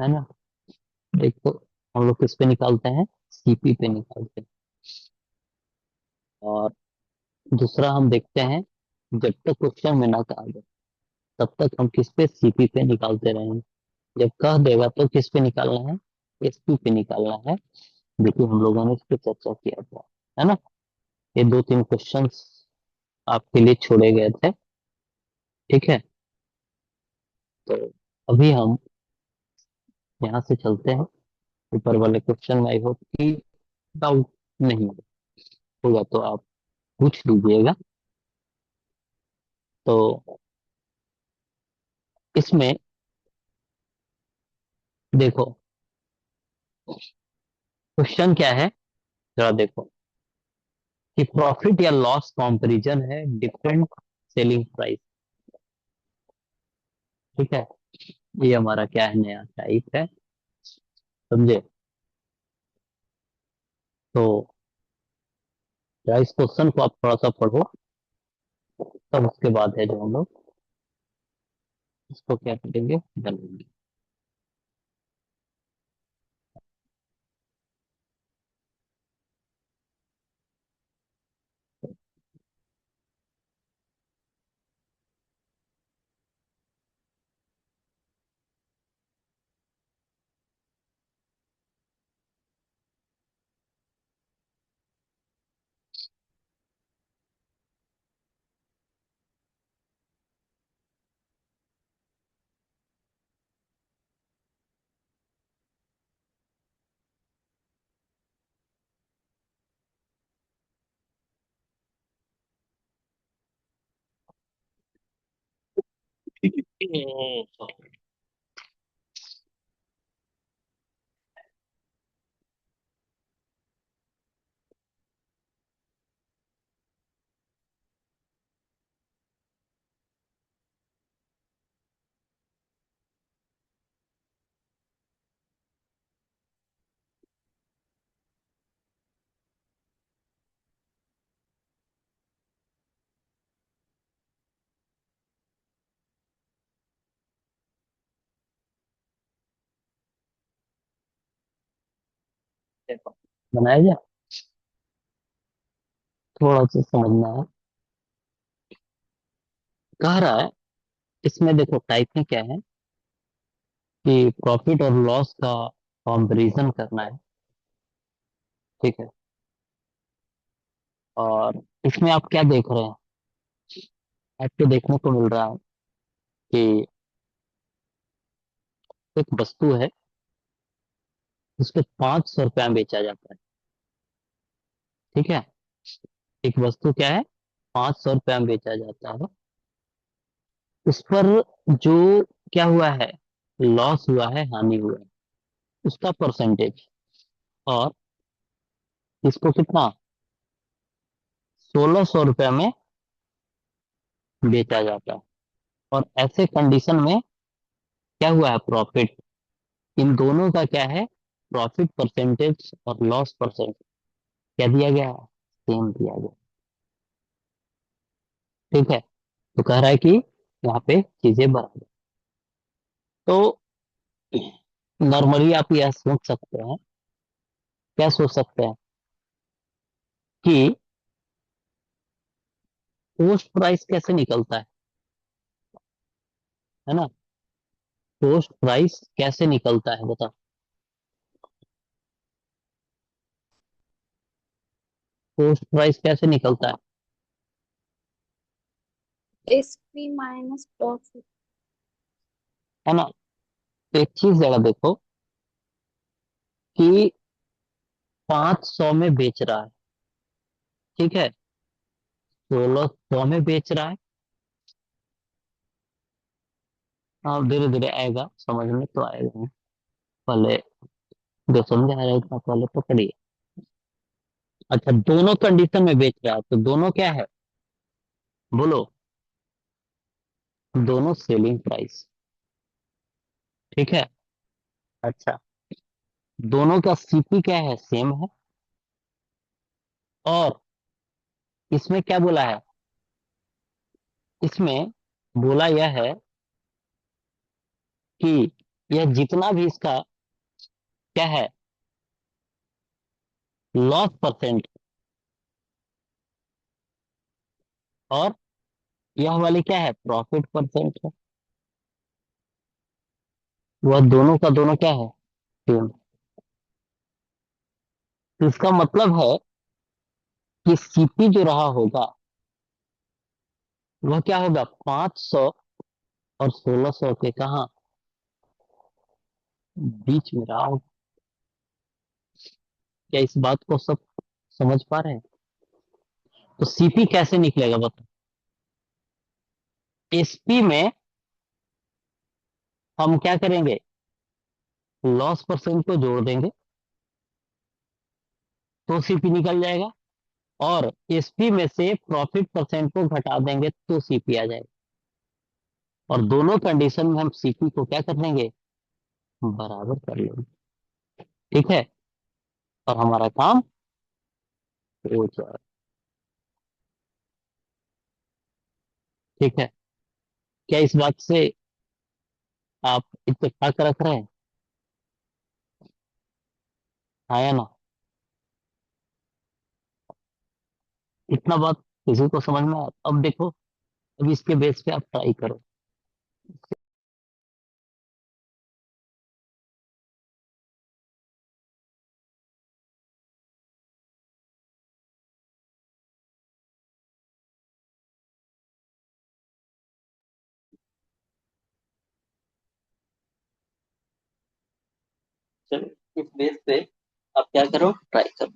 है ना। एक तो हम लोग किस पे निकालते हैं, सीपी पे निकालते हैं। और दूसरा हम देखते हैं, जब तक क्वेश्चन में ना कहा जाए तब तक हम किस पे, सीपी पे निकालते रहेंगे। जब कह देगा तो किस पे निकालना है, एसपी पे निकालना है। देखिए हम लोगों ने इस पे चर्चा किया था, है ना। ये दो तीन क्वेश्चंस आपके लिए छोड़े गए थे। ठीक है, तो अभी हम यहाँ से चलते हैं ऊपर वाले क्वेश्चन में। आई होप कि डाउट नहीं होगा तो आप पूछ लीजिएगा। तो इसमें देखो, क्वेश्चन क्या है, जरा देखो कि प्रॉफिट या लॉस कंपैरिजन है डिफरेंट सेलिंग प्राइस। ठीक है, ये हमारा क्या है, नया टाइप है, समझे। तो क्या इस क्वेश्चन को आप थोड़ा सा पढ़ो, तब उसके बाद है जो हम लोग इसको क्या करेंगे, बनाएंगे। देखो, बनाया जाए, थोड़ा सा समझना है। कह रहा है, इसमें देखो टाइप में क्या है कि प्रॉफिट और लॉस का कंपैरिजन करना है। ठीक है, और इसमें आप क्या देख रहे हैं, आपको देखने को मिल रहा है कि एक वस्तु है, उसको 500 रुपया में बेचा जाता है। ठीक है, एक वस्तु क्या है, 500 रुपया में बेचा जाता है। उस पर जो क्या हुआ है, लॉस हुआ है, हानि हुआ है, उसका परसेंटेज। और इसको कितना, 1600 रुपया में बेचा जाता है। और ऐसे कंडीशन में क्या हुआ है, प्रॉफिट। इन दोनों का क्या है, प्रॉफिट परसेंटेज और लॉस परसेंटेज क्या दिया गया है, सेम दिया गया। ठीक है, तो कह रहा है कि यहाँ पे चीजें बराबर। तो नॉर्मली आप यह सोच सकते हैं, क्या सोच सकते हैं कि पोस्ट प्राइस कैसे निकलता है ना। पोस्ट प्राइस कैसे निकलता है बताओ। पोस्ट प्राइस कैसे निकलता एसपी माइनस प्रॉफिट। है ना। एक चीज जरा देखो कि 500 में बेच रहा है, ठीक है, 1600 में बेच रहा है। हाँ, धीरे धीरे आएगा, समझ में तो आएगा। पहले जो समझा है इतना पहले पकड़िए। अच्छा, दोनों कंडीशन में बेच रहा है, तो दोनों क्या है, बोलो। दोनों सेलिंग प्राइस। ठीक है। अच्छा, दोनों का सीपी क्या है, सेम है। और इसमें क्या बोला है, इसमें बोला यह है कि यह जितना भी इसका क्या है, लॉस परसेंट, और यह वाली क्या है, प्रॉफिट परसेंट है। वह दोनों का दोनों क्या है, सेम। तो इसका मतलब है कि सीपी जो रहा होगा वह क्या होगा, 500 और 1600 के कहाँ, बीच में रहा होगा। क्या इस बात को सब समझ पा रहे हैं? तो सीपी कैसे निकलेगा बताओ। एसपी में हम क्या करेंगे, लॉस परसेंट को जोड़ देंगे तो सीपी निकल जाएगा, और एसपी में से प्रॉफिट परसेंट को घटा देंगे तो सीपी आ जाएगा। और दोनों कंडीशन में हम सीपी को क्या कर लेंगे, बराबर कर लेंगे। ठीक है, और हमारा काम हो जाएगा। ठीक है, क्या इस बात से आप इत्तेफाक रख रहे हैं, हाँ या ना? इतना बात किसी को समझ में आया? अब देखो, अब इसके बेस पे आप ट्राई करो। चलो, इस बेस पे आप क्या करो, ट्राई करो।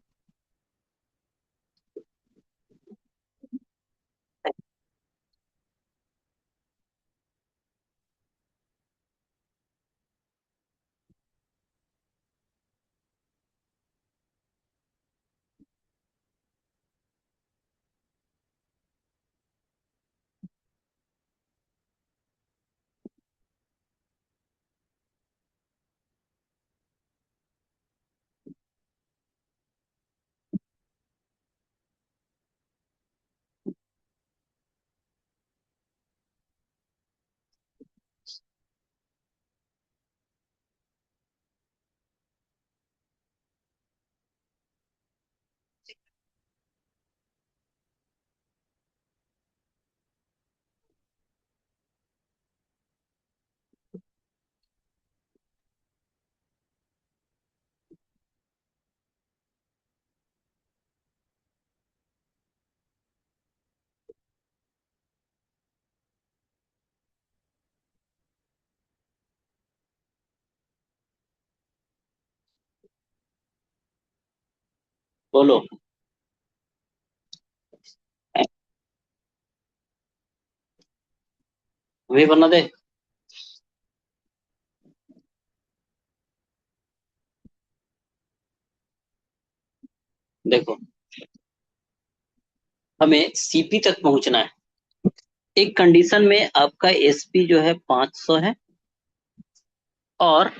बोलो। वही बना दे। देखो, हमें सीपी तक पहुंचना है। एक कंडीशन में आपका एसपी जो है 500 है, और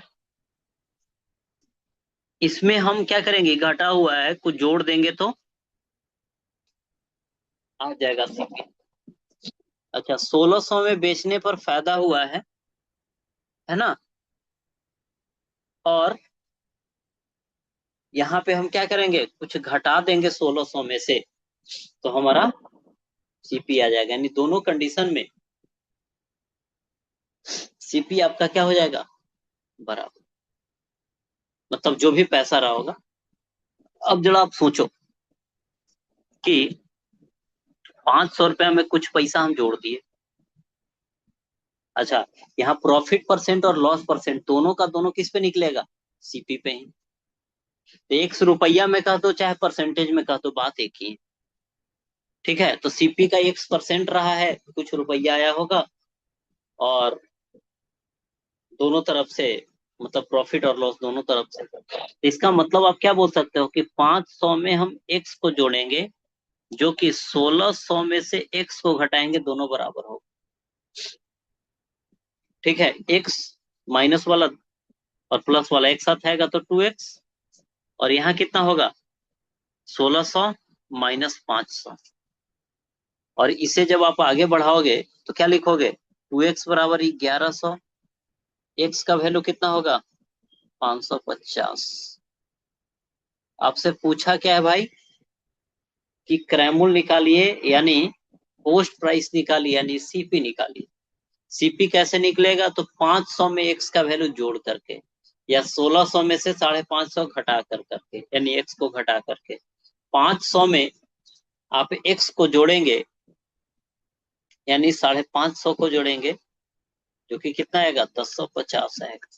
इसमें हम क्या करेंगे, घटा हुआ है कुछ जोड़ देंगे तो आ जाएगा सीपी। अच्छा, 1600 में बेचने पर फायदा हुआ है ना। और यहाँ पे हम क्या करेंगे, कुछ घटा देंगे 1600 में से, तो हमारा सीपी आ जाएगा। यानी दोनों कंडीशन में सीपी आपका क्या हो जाएगा, बराबर। मतलब जो भी पैसा रहा होगा। अब जरा आप सोचो कि 500 रुपया में कुछ पैसा हम जोड़ दिए। अच्छा, यहाँ प्रॉफिट परसेंट और लॉस परसेंट दोनों का दोनों किस पे निकलेगा, सीपी पे ही। तो 100 रुपया में कह दो चाहे परसेंटेज में कह दो, बात एक ही है। ठीक है, तो सीपी का 1% रहा है, कुछ रुपया आया होगा, और दोनों तरफ से, मतलब प्रॉफिट और लॉस दोनों तरफ से। तो इसका मतलब आप क्या बोल सकते हो कि 500 में हम एक्स को जोड़ेंगे, जो कि 1600 में से एक्स को घटाएंगे, दोनों बराबर हो। ठीक है, एक्स माइनस वाला और प्लस वाला एक साथ आएगा तो 2x, और यहाँ कितना होगा, 1600 माइनस 500। और इसे जब आप आगे बढ़ाओगे तो क्या लिखोगे, 2x बराबर 1100, एक्स का वैल्यू कितना होगा? 550। आपसे पूछा क्या है भाई कि क्रैमूल निकालिए, यानी पोस्ट प्राइस निकालिए, यानी सीपी निकालिए। सीपी कैसे निकलेगा? तो 500 में एक्स का वैल्यू जोड़ करके, या 1600 में से 550 घटा कर करके, यानी एक्स को घटा करके 500 में आप एक्स को जोड़ेंगे, यानी 550 को जोड़ेंगे, जो कि कितना आएगा? 1050 आएगा।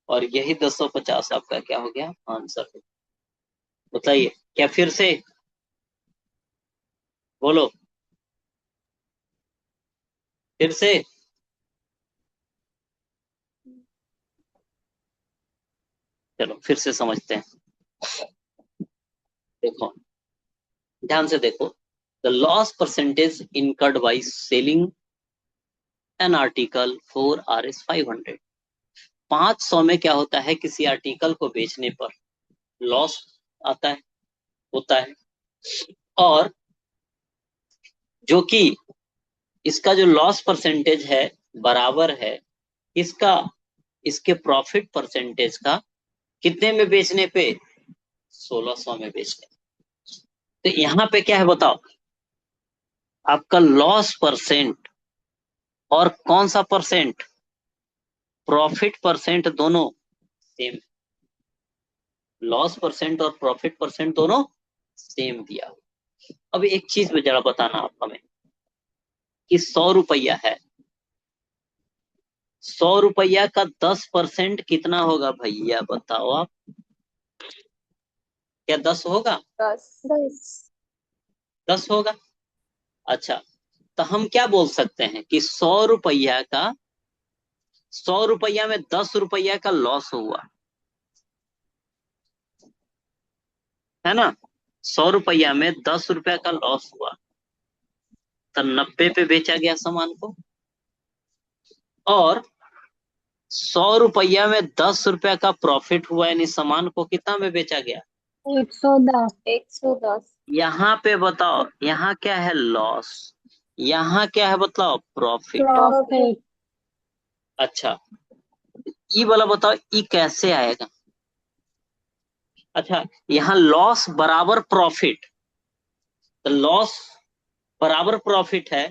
और यही 1050 आपका क्या हो गया? आंसर है। बताइए, क्या फिर से? बोलो, फिर से। चलो फिर से समझते हैं। देखो, ध्यान से देखो। The loss percentage incurred by selling an article for RS 500। 500 में क्या होता है? किसी आर्टिकल को बेचने पर लॉस आता है, होता है। और जो कि इसका जो लॉस परसेंटेज है बराबर है इसका, इसके प्रॉफिट परसेंटेज का। कितने में बेचने पे? 1600 में बेचने। तो यहां पे क्या है बताओ? आपका लॉस परसेंट और कौन सा परसेंट? प्रॉफिट परसेंट दोनों सेम। लॉस परसेंट और प्रॉफिट परसेंट दोनों सेम दिया। अब एक चीज में जरा बताना आप हमें कि 100 रुपया है, 100 रुपया का 10% कितना होगा भैया? बताओ आप। क्या 10 होगा? 10। 10 होगा। अच्छा, तो हम क्या बोल सकते हैं कि 100 रुपया का, 100 रुपया में 10 रुपया का लॉस हुआ, है ना? 100 रुपया में 10 रुपया का लॉस हुआ, तो 90 पे बेचा गया सामान को। और 100 रुपया में 10 रुपया का प्रॉफिट हुआ, यानी सामान को कितना में बेचा गया? 110। 110। यहाँ पे बताओ, यहाँ क्या है? लॉस। यहाँ क्या है बताओ? प्रॉफिट। प्रॉफिट। अच्छा, ई वाला बताओ, ई कैसे आएगा? अच्छा, यहाँ लॉस बराबर प्रॉफिट, तो लॉस बराबर प्रॉफिट है,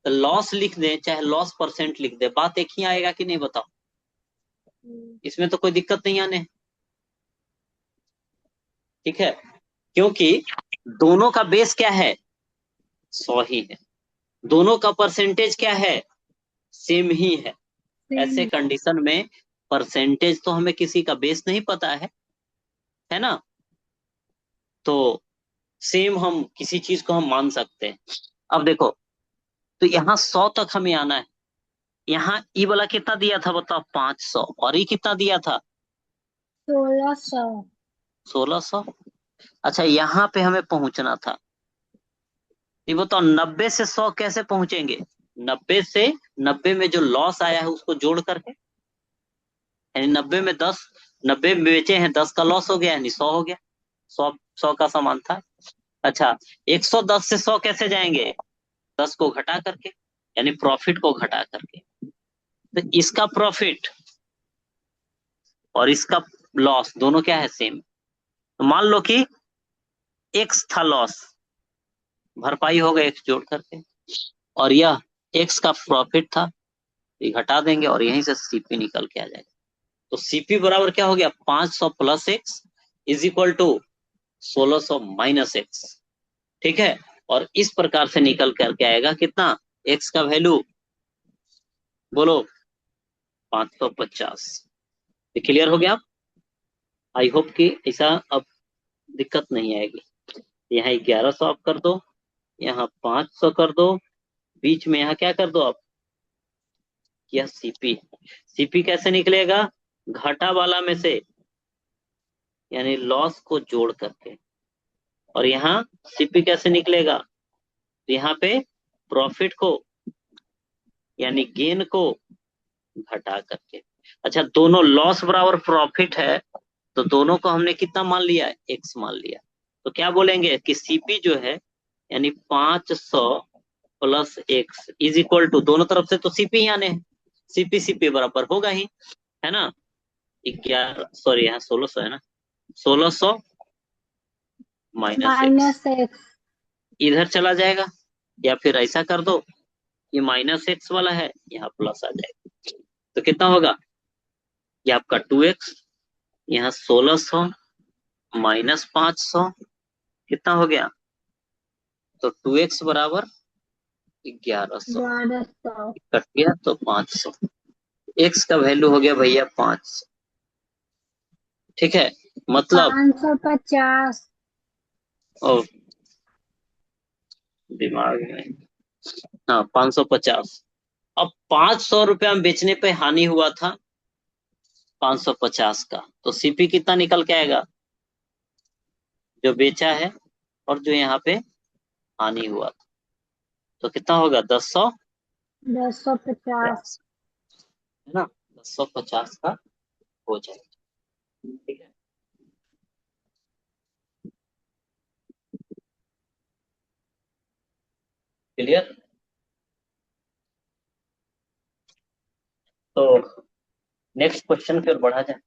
तो लॉस लिख दे चाहे लॉस परसेंट लिख दे, बात एक ही आएगा कि नहीं? बताओ। इसमें तो कोई दिक्कत नहीं आने। ठीक है, क्योंकि दोनों का बेस क्या है? 100 ही है। दोनों का परसेंटेज क्या है? सेम ही है। ऐसे सेम। कंडीशन में परसेंटेज तो हमें किसी का बेस नहीं पता है ना? तो सेम हम किसी चीज को हम मान सकते हैं। अब देखो, तो यहाँ 100 तक हमें आना है। यहाँ ई वाला कितना दिया था बताओ? 500। और ई कितना दिया था? 1600। 1600। अच्छा, यहाँ पे हमें पहुंचना था। ये बताओ, 90 से 100 कैसे पहुंचेंगे? 90 से, 90 में जो लॉस आया है उसको जोड़ करके, यानी 90 में 10, 90 में बेचे हैं, 10 का लॉस हो गया, यानी 100 हो गया। 100, 100 का सामान था। अच्छा, 110 से 100 कैसे जाएंगे? 10 को घटा करके, यानी प्रॉफिट को घटा करके। तो इसका प्रॉफिट और इसका लॉस दोनों क्या है? सेम। तो मान लो कि एक्स था लॉस, भरपाई होगा एक्स जोड़ करके, और यह एक्स का प्रॉफिट था, ये घटा देंगे और यहीं से सीपी निकल के आ जाएगा। तो सीपी बराबर क्या हो गया? 500 plus x is equal to 1600 minus x. ठीक है, और इस प्रकार से निकल करके आएगा कितना? एक्स का वैल्यू बोलो, 550। ये क्लियर हो गया? आई होप कि ऐसा अब दिक्कत नहीं आएगी। यहाँ 1100 आप कर दो, यहाँ 500 कर दो, बीच में यहाँ क्या कर दो आप? यह सीपी। सीपी कैसे निकलेगा? घाटा वाला में से, यानी लॉस को जोड़ करके। और यहाँ सीपी कैसे निकलेगा? तो यहाँ पे प्रॉफिट को, यानी गेन को घटा करके। अच्छा, दोनों लॉस बराबर प्रॉफिट है, तो दोनों को हमने कितना मान लिया? एक्स मान लिया। तो क्या बोलेंगे कि सीपी जो है, यानी 500 plus x is equal to, दोनों तरफ से तो सीपी ही आने हैं, सीपी बराबर होगा ही, है ना। 11, सॉरी यहाँ 1600 है ना, 1600 -x -x। इधर चला जाएगा, या फिर ऐसा कर दो, ये -x वाला है, यहाँ प्लस आ जाएगा, तो कितना होगा, ये आपका 2x, यहाँ 1600 -500 कितना हो गया, तो 2x बराबर 1100, 1200। कट गया तो 500, x का वैल्यू हो गया भैया 500। ठीक है, मतलब 550। ओ, दिमाग में, हाँ 550। अब 500 रुपया में बेचने पे हानि हुआ था 550 का, तो सीपी कितना निकल के आएगा, जो बेचा है और जो यहाँ पे हानि हुआ था, तो कितना होगा 1050, 1050। है ना, 1050 का हो जाएगा। ठीक है, क्लियर। तो नेक्स्ट क्वेश्चन की ओर बढ़ा जाए,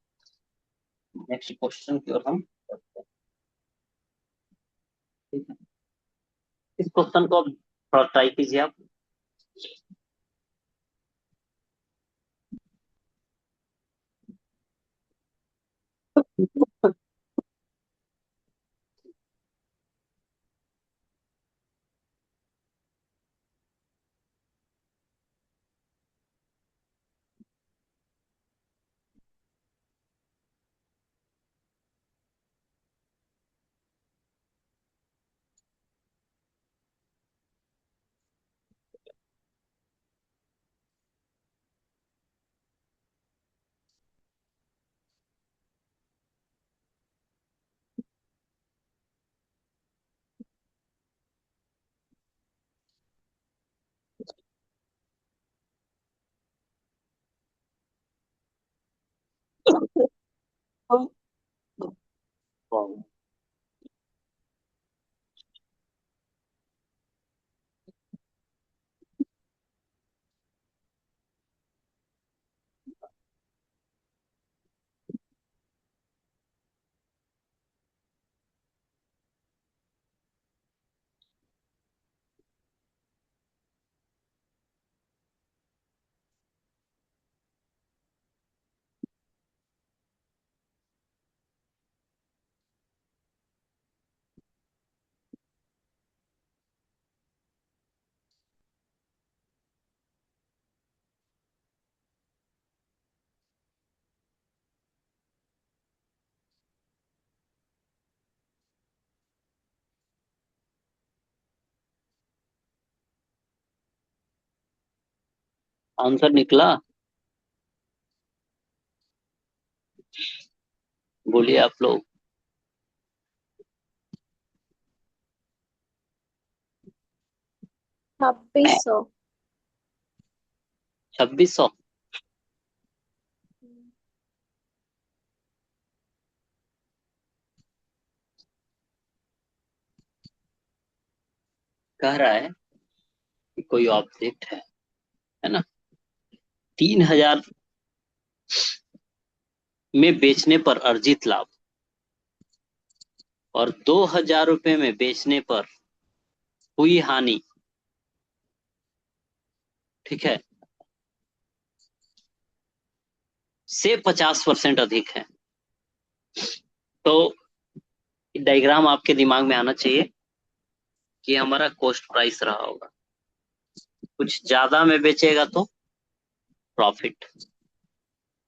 नेक्स्ट क्वेश्चन की ओर हम बढ़ते हैं। ठीक है, इस क्वेश्चन को अब थोड़ा ट्राई कीजिए आप। आंसर निकला, बोलिए आप लोग। 2600। 2600 कह रहा है कि कोई ऑब्जेक्ट है ना, 3000 में बेचने पर अर्जित लाभ और 2000 रुपए में बेचने पर हुई हानि, ठीक है, से 50% अधिक है। तो डायग्राम आपके दिमाग में आना चाहिए कि हमारा कॉस्ट प्राइस रहा होगा, कुछ ज्यादा में बेचेगा तो प्रॉफिट,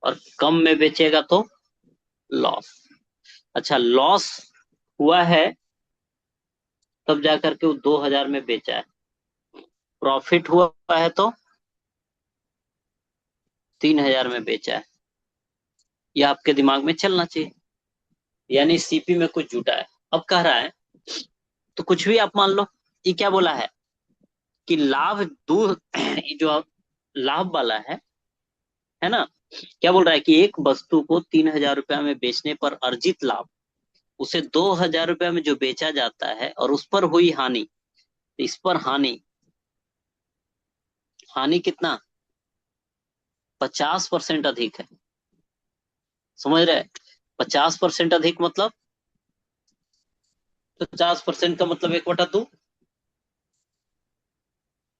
और कम में बेचेगा तो लॉस। अच्छा, लॉस हुआ है तब जाकर के वो 2000 में बेचा है, प्रॉफिट हुआ है तो 3000 में बेचा है, ये आपके दिमाग में चलना चाहिए। यानी सीपी में कुछ जुटा है। अब कह रहा है, तो कुछ भी आप मान लो, ये क्या बोला है कि लाभ दो, ये जो लाभ वाला है ना, क्या बोल रहा है कि एक वस्तु को 3000 रुपया में बेचने पर अर्जित लाभ उसे 2000 रुपया में जो बेचा जाता है और उस पर हुई हानि, इस पर हानि, हानि कितना 50% अधिक है। समझ रहे? 50% अधिक मतलब 50% का मतलब 1/2।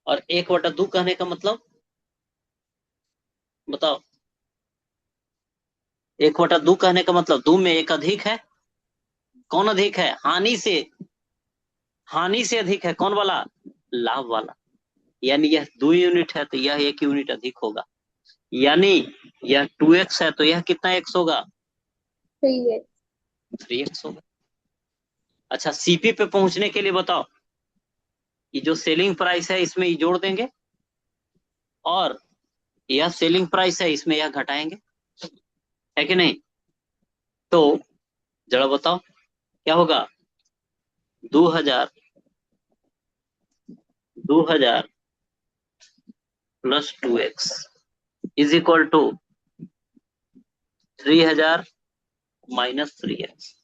और 1/2 कहने का मतलब बताओ, 1/2 कहने का मतलब दो में एक अधिक है। कौन अधिक है? हानि से अधिक है। कौन वाला? लाभ वाला। यानी यह 2 यूनिट है तो यह 1 यूनिट अधिक होगा। यानी यह 2x है तो यह कितना x होगा? सही है। 3x होगा। अच्छा, सीपी पे पहुंचने के लिए बताओ, ये जो सेलिंग प्राइस है इसमें ये जोड़ देंगे, और यह सेलिंग प्राइस है इसमें यह घटाएंगे, है कि नहीं? तो जरा बताओ क्या होगा? 2000 2000 plus 2x is equal to 3000 minus 3x।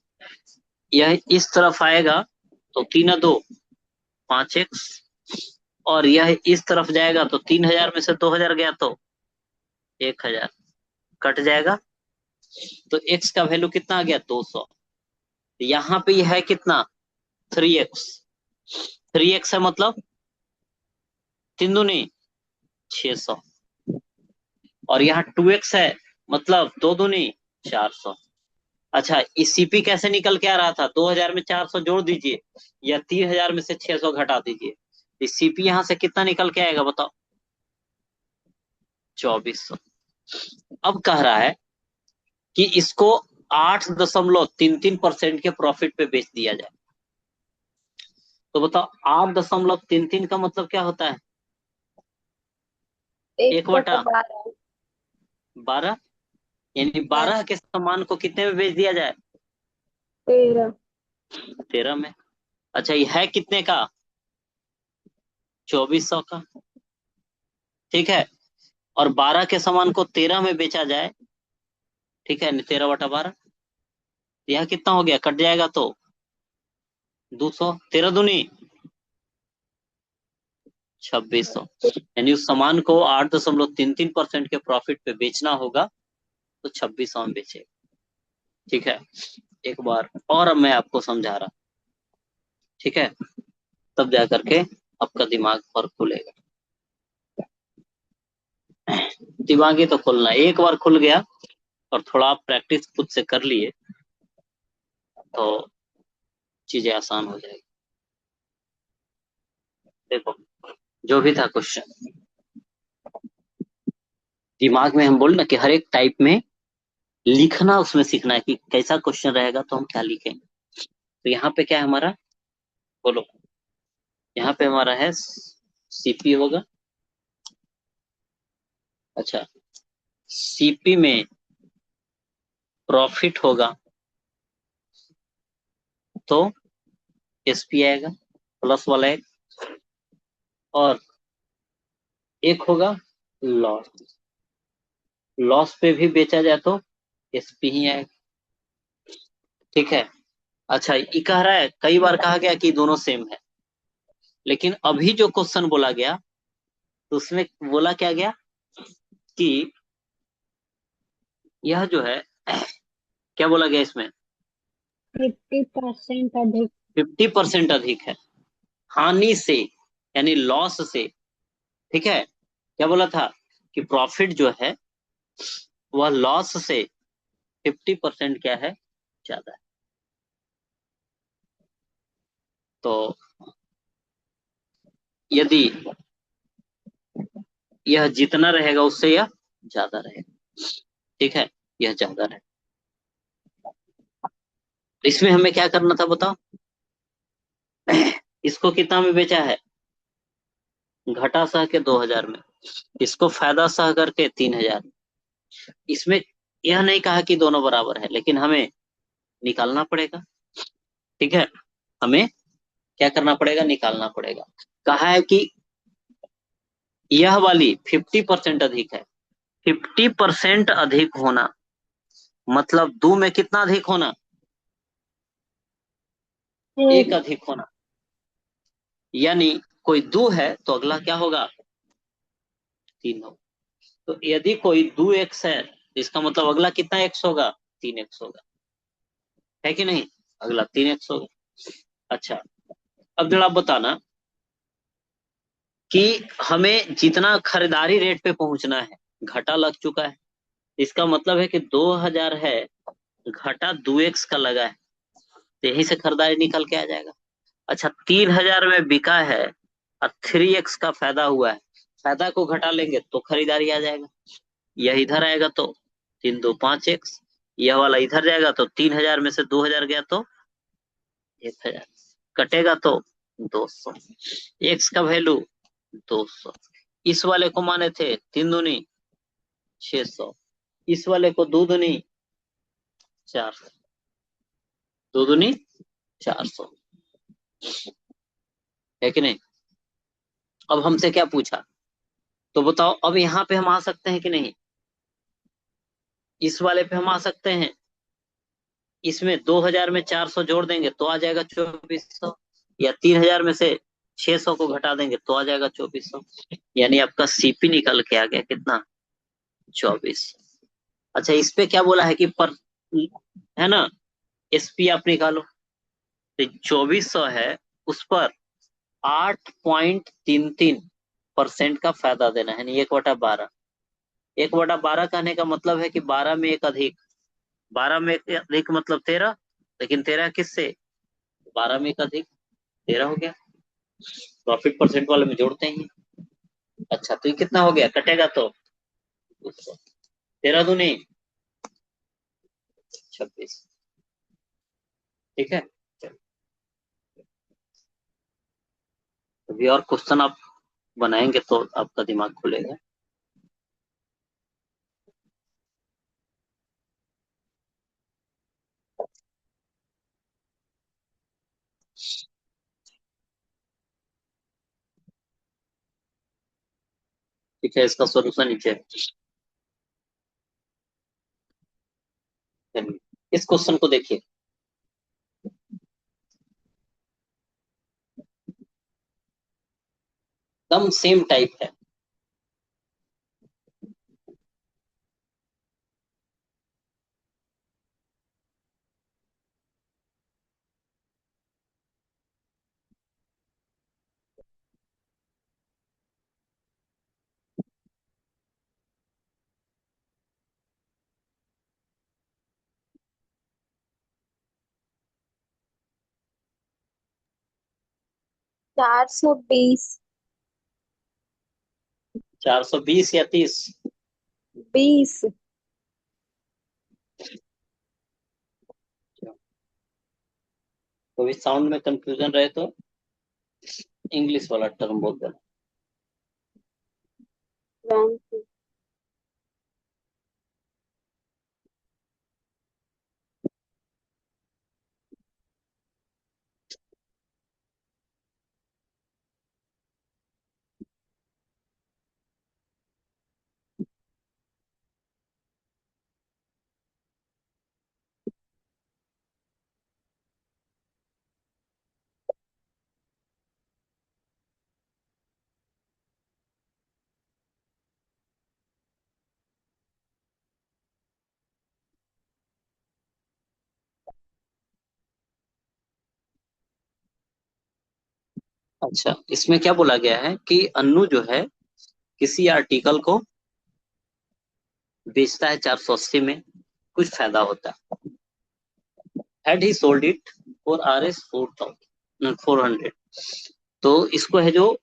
यह इस तरफ आएगा तो 3 2 5x, और यह इस तरफ जाएगा तो 3000 में से 2000 गया तो 1000 कट जाएगा। तो x का वैल्यू कितना आ गया? 200। यहाँ पे यह है कितना? 3x। 3x है मतलब 3 दूनी 600, और यहाँ 2x है मतलब 2 दूनी 400। अच्छा, इस सीपी कैसे निकल के आ रहा था? 2000 में 400 जोड़ दीजिए, या 3000 में से 600 घटा दीजिए। इस सीपी यहाँ से कितना निकल के आएगा बताओ? 2400। अब कह रहा है कि इसको 8.33% के प्रॉफिट पे बेच दिया जाए। तो बताओ 8.33 का मतलब क्या होता है? एक एक बटा बटा बारह 12। यानी हाँ, 12 के सामान को कितने में बेच दिया जाए? 13। 13 में। अच्छा, ये है कितने का? 2400 का। ठीक है। और 12 के सामान को 13 में बेचा जाए, ठीक है, 13/12। यह कितना हो गया? कट जाएगा तो 200। 13 दूनी 2600। यानी उस सामान को 8.33% के प्रॉफिट पे बेचना होगा, तो 2600 में बेचेगा। ठीक है। एक बार और अब मैं आपको समझा रहा, ठीक है, तब जा करके आपका दिमाग और खुलेगा। दिमाग ही तो खुलना है। एक बार खुल गया और थोड़ा आप प्रैक्टिस खुद से कर लिए तो चीजें आसान हो जाएगी। देखो, जो भी था क्वेश्चन, दिमाग में हम बोल ना कि हर एक टाइप में लिखना, उसमें सीखना है कि कैसा क्वेश्चन रहेगा तो हम क्या लिखेंगे। तो यहाँ पे क्या है हमारा? बोलो। यहाँ पे हमारा है सीपी होगा। अच्छा, सीपी में प्रॉफिट होगा तो एसपी आएगा, प्लस वाला एक। और एक होगा लॉस। लॉस पे भी बेचा जाए तो एसपी ही आएगा। ठीक है। अच्छा, ये कह रहा है, कई बार कहा गया कि दोनों सेम है, लेकिन अभी जो क्वेश्चन बोला गया तो उसमें बोला क्या गया कि यह जो है क्या बोला गया इसमें? 50% अधिक। 50% अधिक है हानि से, यानी लॉस से। ठीक है। क्या बोला था? कि प्रॉफिट जो है वह लॉस से 50% क्या है? ज्यादा है। तो यदि यह जितना रहेगा उससे यह ज्यादा रहेगा। ठीक है। यह ज्यादा रहेगा। तो इसमें हमें क्या करना था बताओ? इसको कितना में बेचा है? घटा सह के 2000 में। इसको फायदा सह करके 3000। इसमें यह नहीं कहा कि दोनों बराबर है, लेकिन हमें निकालना पड़ेगा। ठीक है। हमें क्या करना पड़ेगा? निकालना पड़ेगा। कहा है कि यह वाली 50% अधिक है। 50% अधिक होना मतलब दो में कितना अधिक होना? एक एक। अधिक होना। यानी कोई दो है तो अगला क्या होगा? 3 होगा। तो यदि कोई 2x है, इसका मतलब अगला कितना x होगा? 3x होगा, है कि नहीं? अगला 3x होगा। अच्छा, अब जरा आप बताना कि हमें जितना खरीदारी रेट पे पहुंचना है, घाटा लग चुका है। इसका मतलब है कि 2000 है, घाटा 2x का लगा है, तो यहीं से खरीदारी निकल के आ जाएगा। अच्छा, 3000 में बिका है और 3x का फायदा हुआ है, फायदा को घटा लेंगे तो खरीदारी आ जाएगा। यह इधर आएगा तो 3 2 5x, यह वाला इधर जाएगा तो 3000 में से 2000 गया तो 1000, कटेगा तो 200। एक्स का वैल्यू 200। इस वाले को माने थे 3 दूनी 600, इस वाले को 2 दूनी 400, 2 दूनी 400, है कि नहीं? अब हमसे क्या पूछा, तो बताओ अब यहाँ पे हम आ सकते हैं कि नहीं? इस वाले पे हम आ सकते हैं। इसमें 2000 में 400 जोड़ देंगे तो आ जाएगा 2400, या 3000 में से 600 को घटा देंगे तो आ जाएगा 2400। यानी आपका सीपी निकल के आ गया कितना? 24। अच्छा, इस पे क्या बोला है कि पर, है ना, एसपी आप निकालो। तो 2400 है, उस पर 8.33% का फायदा देना है, नहीं 1/12। 1/12 कहने का मतलब है कि 12 में एक अधिक, 12 में एक अधिक मतलब 13, लेकिन 13 किससे? 12 में एक अधिक 13 हो गया। प्रॉफिट परसेंट वाले में जोड़ते ही। अच्छा, तो ये कितना हो गया, कटेगा तो 13 दूनी 26। ठीक है, अभी और क्वेश्चन आप बनाएंगे तो आपका दिमाग खुलेगा। ठीक है, इसका सॉल्यूशन नीचे है। चलिए, इस क्वेश्चन को देखिए, एकदम सेम टाइप है। 420। 420 या 30? 20। कोई साउंड में कंफ्यूजन रहे तो इंग्लिश वाला टर्म बोल देना। 20। अच्छा, इसमें क्या बोला गया है कि अन्नू जो है किसी आर्टिकल को बेचता है 480 में, कुछ फायदा होता है। Had he sold it for RS 400, तो इसको है जो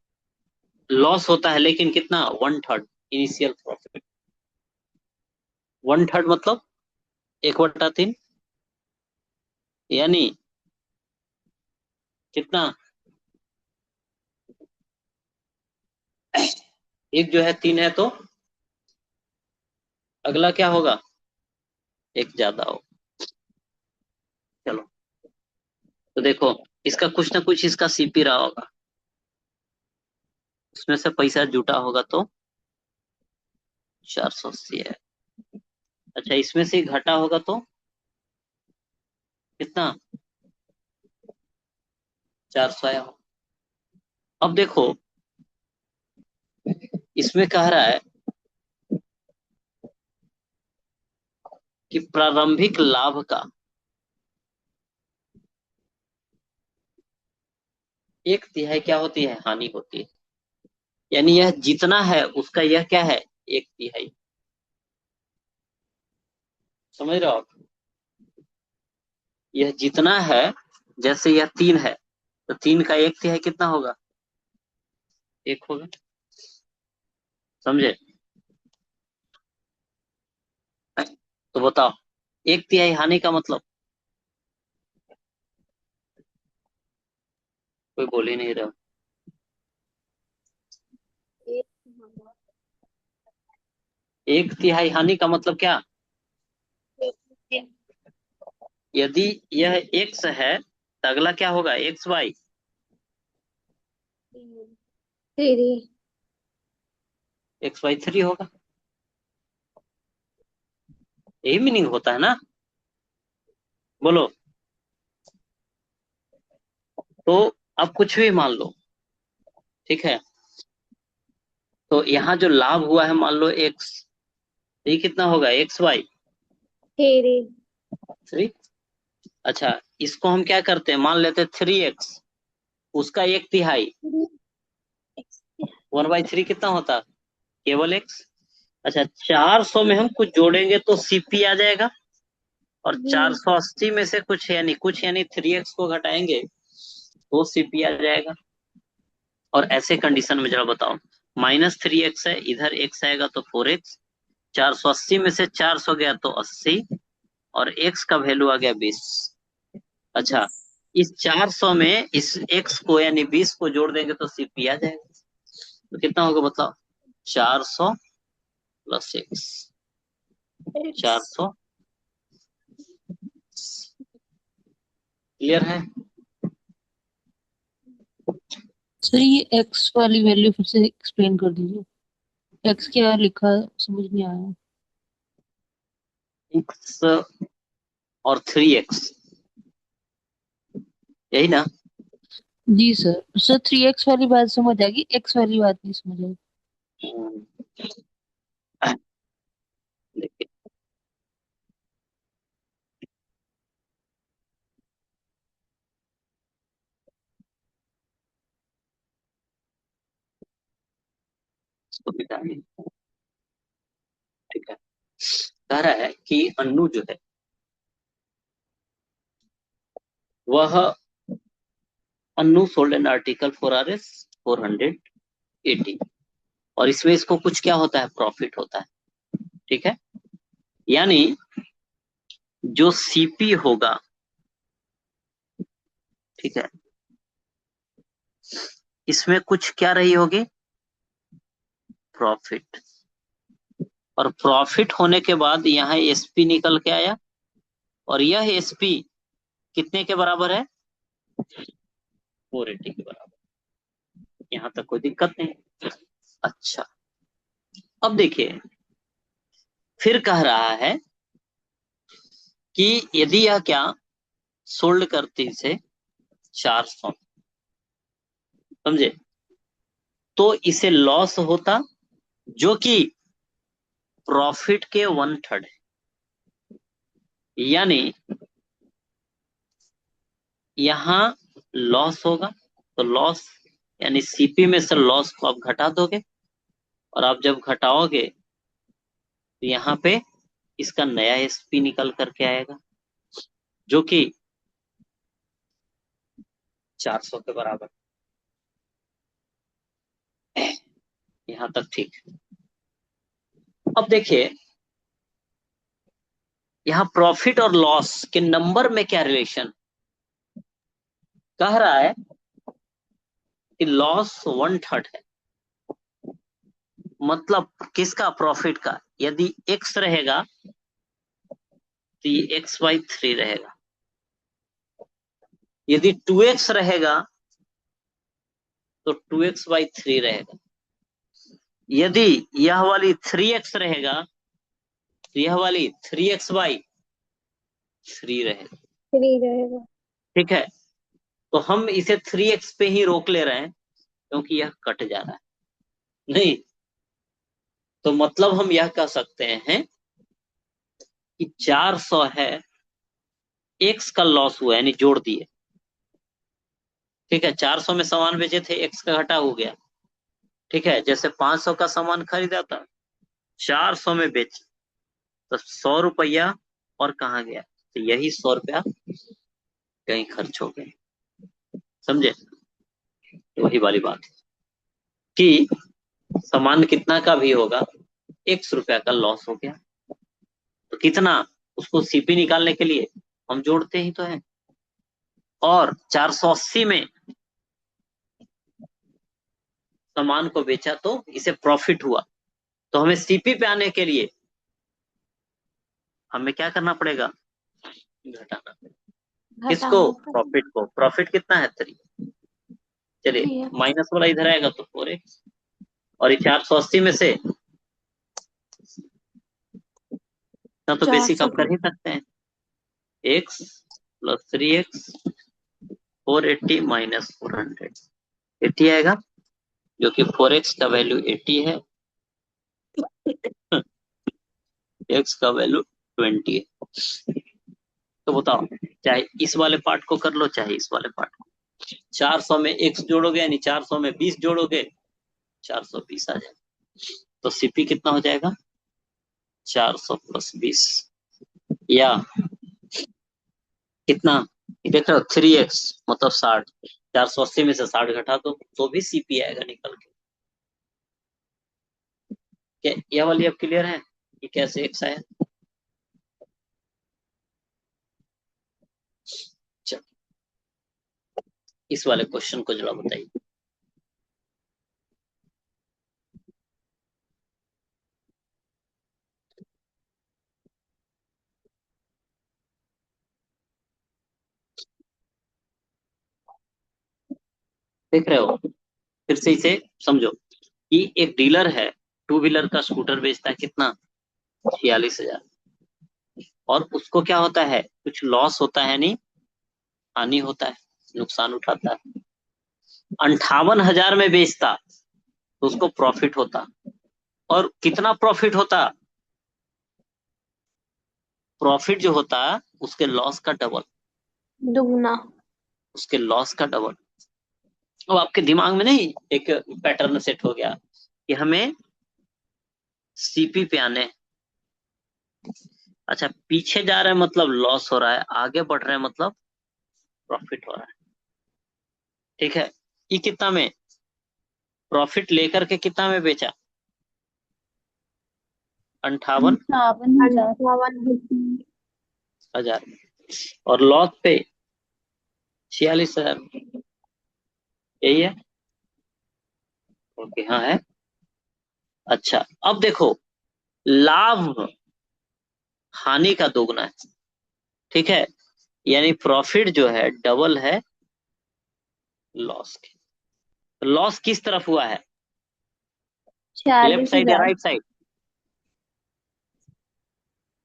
लॉस होता है, लेकिन कितना? 1/3 इनिशियल प्रॉफिट। 1/3 मतलब 1/3, यानी कितना? एक जो है 3 है तो अगला क्या होगा? एक ज्यादा हो। चलो, तो देखो, इसका कुछ ना कुछ इसका सीपी रहा होगा, उसमें से पैसा जुटा होगा तो 480 है। अच्छा, इसमें से घटा होगा तो कितना? 400 आया हो। अब देखो, इसमें कह रहा है कि प्रारंभिक लाभ का 1/3 क्या होती है, हानि होती है। यानी यह जितना है उसका यह क्या है, 1/3। समझ रहे हो आप? यह जितना है, जैसे यह 3 है तो 3 का 1/3 कितना होगा, 1 होगा। समझे? तो बताओ, 1/3 हानि का मतलब, कोई बोल ही नहीं रहा। 1/3 हानि का मतलब क्या? यदि यह x है तो अगला क्या होगा, XY। थ्री। XY3 होगा। यही मीनिंग होता है ना? बोलो। तो अब कुछ भी मान लो, ठीक है। तो यहाँ जो लाभ हुआ है मान लो x, ये कितना होगा, थ्री। XY3। अच्छा, इसको हम क्या करते हैं, मान लेते हैं 3x, उसका 1/3, 1/3 कितना होता, केवल x। अच्छा, 400 में हम कुछ जोड़ेंगे तो CP आ जाएगा, और 480 में से कुछ यानी 3x को घटाएंगे तो CP आ जाएगा। और ऐसे कंडीशन में जरा बताओ, -3x है, इधर x आएगा तो 4x, 480 में से 400 गया तो 80, और x का वैल्यू आ गया 20। अच्छा, इस 400 में इस x को यानी 20 को जोड़ देंगे तो CP आ जाएगा। तो कितना होगा बताओ, 400 प्लस x, 400। क्लियर है? सर ये एक्स वाली वैल्यू फिर से एक्सप्लेन कर दीजिए। एक्स क्या लिखा है, समझ नहीं आया। x और 3x, यही ना? जी सर, सर 3x वाली बात समझ आ गई, एक्स वाली बात नहीं समझ आई। हम्म, देखिए, इसको मिटा दें, ठीक है। कह रहा है कि अन्नू जो है वह, Annu sold an article for RS 480, और इसमें इसको कुछ क्या होता है, प्रॉफिट होता है। ठीक है, यानी जो CP होगा, ठीक है, इसमें कुछ क्या रही होगी, प्रॉफिट। और प्रॉफिट होने के बाद यहाँ SP निकल के आया, और यह SP कितने के बराबर है, 480 के बराबर। यहाँ तक कोई दिक्कत नहीं। अच्छा, अब देखिए, फिर कह रहा है कि यदि यह क्या सोल्ड करती से 400, समझे, तो इसे लॉस होता, जो कि प्रॉफिट के 1/3 है। यानी यहां लॉस होगा, तो लॉस यानी CP में से लॉस को आप घटा दोगे, और आप जब घटाओगे तो यहाँ पे इसका नया SP निकल करके आएगा, जो कि 400 के बराबर। यहां तक ठीक है। अब देखिए, यहाँ प्रॉफिट और लॉस के नंबर में क्या रिलेशन, कह रहा है कि लॉस 1/3 है, मतलब किसका, प्रॉफिट का। यदि x रहेगा तो ये XY3 रहेगा, यदि 2x रहेगा तो 2XY3 रहेगा, यदि यह वाली 3x रहेगा तो यह वाली 3XY3 रहेगा। थ्री रहेगा। ठीक है, तो हम इसे 3x पे ही रोक ले रहे हैं क्योंकि यह कट जा रहा है, नहीं। तो मतलब हम यह कह सकते हैं कि 400 है, एक्स का लॉस हुआ यानी जोड़ दिए। ठीक है, 400 में सामान बेचे थे, एक्स का घटा हो गया। ठीक है, जैसे 500 का सामान खरीदा था, 400 में बेच, तो 100 रुपया और कहाँ गया, तो यही 100 रुपया कहीं खर्च हो गए। समझे? तो वही वाली बात है कि सामान कितना का भी होगा, X रुपया का लॉस हो गया, तो कितना, उसको सीपी निकालने के लिए हम जोड़ते ही तो हैं। और 480 में सामान को बेचा तो इसे प्रॉफिट हुआ, तो हमें सीपी पे आने के लिए हमें क्या करना पड़ेगा, घटाना पड़ेगा। किसको? घटाना प्रॉफिट को। प्रॉफिट कितना है? 3। चलिए, 3x। माइनस वाला इधर आएगा तो 4x, और ये 480 में से ना, तो बेसिक आप 400 कर ही सकते हैं, x प्लस 3x, 480 माइनस 400, 80 आएगा, जो कि 4x का वैल्यू 80 है, x का वैल्यू 20 है। तो बताओ, चाहे इस वाले पार्ट को कर लो चाहे इस वाले पार्ट को, 400 में x जोड़ोगे यानी 400 में 20 जोड़ोगे, 420 आ जाएगा। तो सीपी कितना हो जाएगा? 400 प्लस 20, या कितना, देख रहे हो, 3x मतलब 60, 480 में से 60 घटा दो तो भी सीपी आएगा निकल के। क्या यह वाली अब क्लियर है कि कैसे एक्स आया? चलो, इस वाले क्वेश्चन को जरा बताइए। देख रहे हो? फिर से इसे समझो कि एक डीलर है, टू व्हीलर का स्कूटर बेचता है, कितना? 46,000। और उसको क्या होता है, कुछ लॉस होता है नहीं, हानि होता है, नुकसान उठाता है। 58,000 में बेचता तो उसको प्रॉफिट होता, और कितना प्रॉफिट होता? प्रॉफिट जो होता उसके लॉस का डबल, दुगना। उसके लॉस का डबल। अब आपके दिमाग में नहीं एक पैटर्न सेट हो गया कि हमें सीपी पे आने हैं। अच्छा, पीछे जा रहे हैं मतलब लॉस हो रहा है, आगे बढ़ रहे हैं मतलब प्रॉफिट हो रहा है। ठीक है, ये कितना में प्रॉफिट लेकर के कितना में बेचा? 58,000। 58,000। और लॉस पे 46,000। यही है? ओके, हाँ है। अच्छा, अब देखो, लाभ हानि का दोगुना है। ठीक है, यानी प्रॉफिट जो है डबल है लॉस के। लॉस किस तरफ हुआ है, लेफ्ट छियालीस साइड या हजार right side?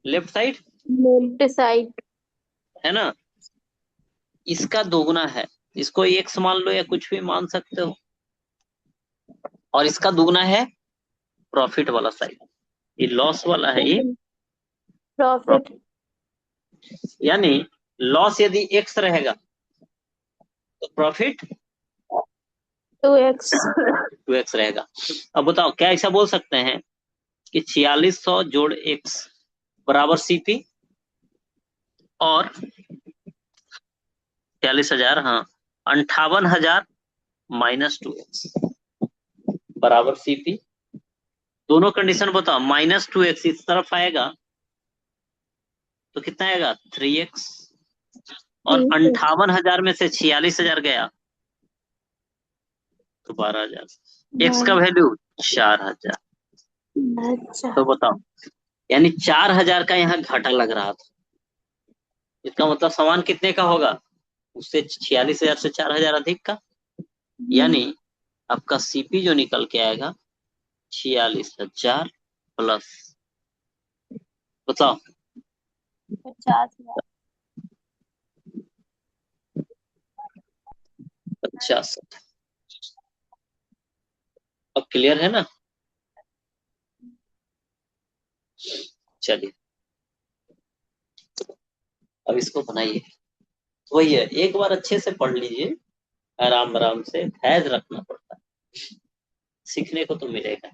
Left side left side. है ना, इसका दोगुना है। इसको एक्स मान लो या कुछ भी मान सकते हो, और इसका दुगना है प्रॉफिट वाला साइड, ये लॉस वाला है, ये प्रॉफिट। प्रॉफिट। यानी लॉस यदि एक्स रहेगा तो प्रॉफिट 2x। 2x रहेगा। अब बताओ, क्या ऐसा बोल सकते हैं कि 4600 जोड़ एक्स बराबर सीपी, और 46,000, हाँ, 58,000 माइनस 2x बराबर सीपी। दोनों कंडीशन बताओ, -2x इस तरफ आएगा तो कितना आएगा, 3x, और 3x। 58,000 में से 46,000 गया तो 12,000। एक्स का वैल्यू 4,000। अच्छा। तो बताओ, यानी 4,000 का यहाँ घाटा लग रहा था, इसका मतलब सामान कितने का होगा, उससे 46,000 से 4,000 अधिक का। यानी आपका सीपी जो निकल के आएगा 46,000 प्लस, बताओ, 50,000। 50। अब क्लियर है ना? चलिए, अब इसको बनाइए। तो वही है, एक बार अच्छे से पढ़ लीजिए, आराम आराम से, धैर्य रखना पड़ता है, सीखने को तो मिलेगा।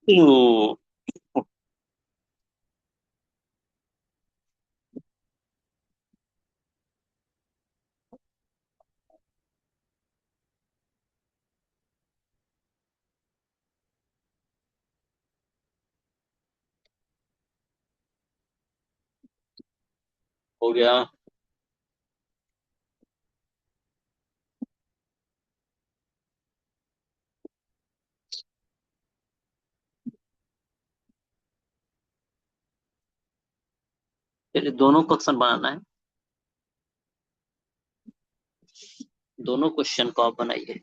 हम्म, हो गया। चलिए दोनों क्वेश्चन बनाना है, दोनों क्वेश्चन को आप बनाइए।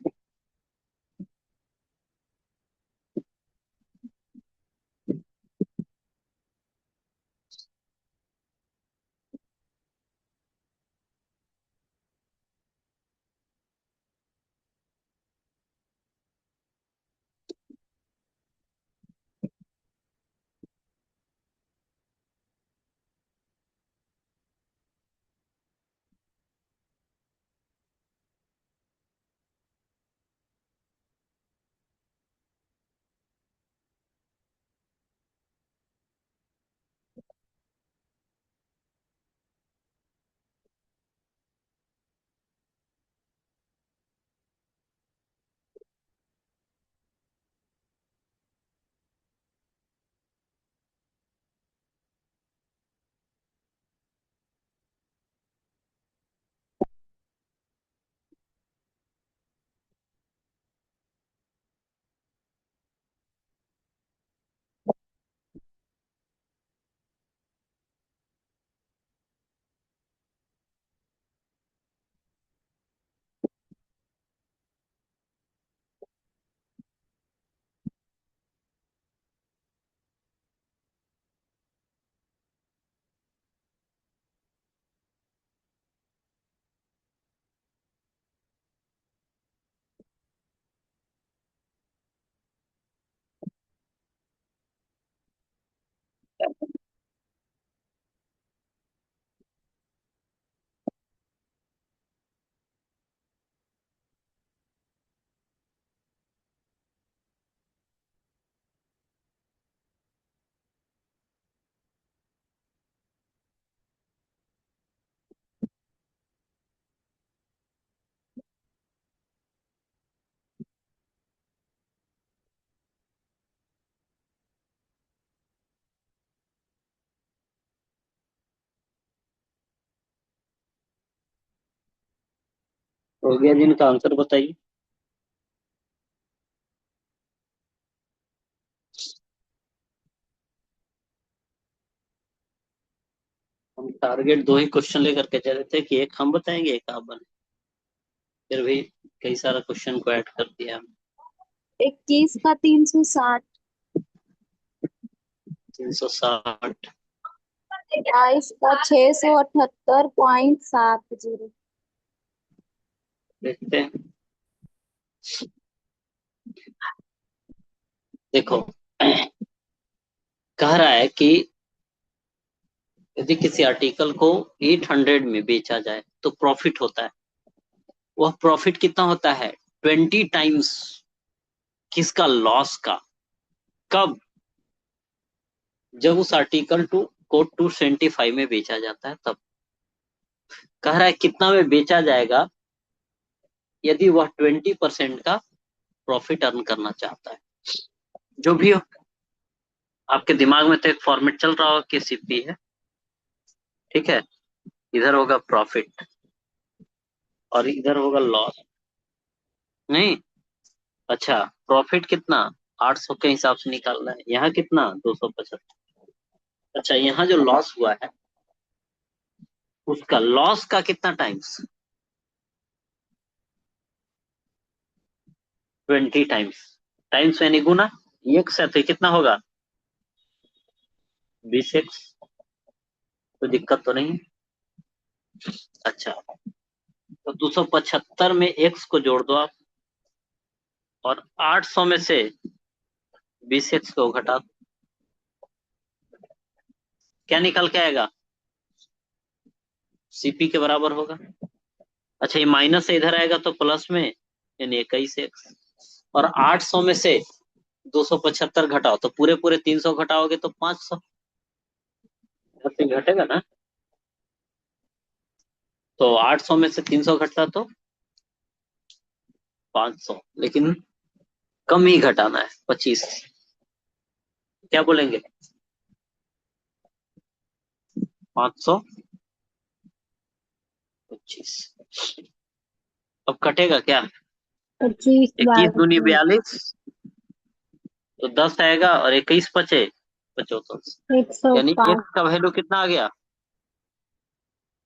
हो गया, जिनका आंसर बताइए। हम टारगेट दो ही क्वेश्चन लेकर के चले थे कि एक हम बताएंगे एक आप बने, फिर भी कई सारा क्वेश्चन को ऐड कर दिया हमने। 21 का 360। 360 22 का 678.70। देखते हैं। देखो कह रहा है कि यदि किसी आर्टिकल को 800 में बेचा जाए तो प्रॉफिट होता है। वह प्रॉफिट कितना होता है? 20 टाइम्स किसका? लॉस का। कब? जब उस आर्टिकल को 275 में बेचा जाता है तब। कह रहा है कितना में बेचा जाएगा यदि वह 20% का प्रॉफिट अर्न करना चाहता है। जो भी हो, आपके दिमाग में तो एक फॉर्मेट चल रहा होगा कि सीपी है, ठीक है, इधर होगा प्रॉफिट और इधर होगा लॉस। नहीं, अच्छा, प्रॉफिट कितना? 800 के हिसाब से निकालना है। यहाँ कितना? 275। अच्छा, यहाँ जो लॉस हुआ है उसका लॉस का कितना टाइम्स? 20 टाइम्स। टाइम्स यानी गुना, x है तो कितना होगा? 20x। कोई दिक्कत तो नहीं है? अच्छा, तो 275 में x को जोड़ दो आप और 800 में से 20x को घटा दो। क्या निकल के आएगा? सीपी के बराबर होगा। अच्छा, ये माइनस से इधर आएगा तो प्लस में, यानी 21x। और 800 में से 275 घटाओ तो पूरे पूरे 300 घटाओगे तो 500। ऐसे घटेगा ना? तो 800 में से 300 घटता तो 500, लेकिन कम ही घटाना है, 25। क्या बोलेंगे? 525। अब कटेगा क्या? 25 21 बार दूनी 42, तो 10 आएगा और 21 बचे 75। यानी 105। x का वैल्यू कितना आ गया?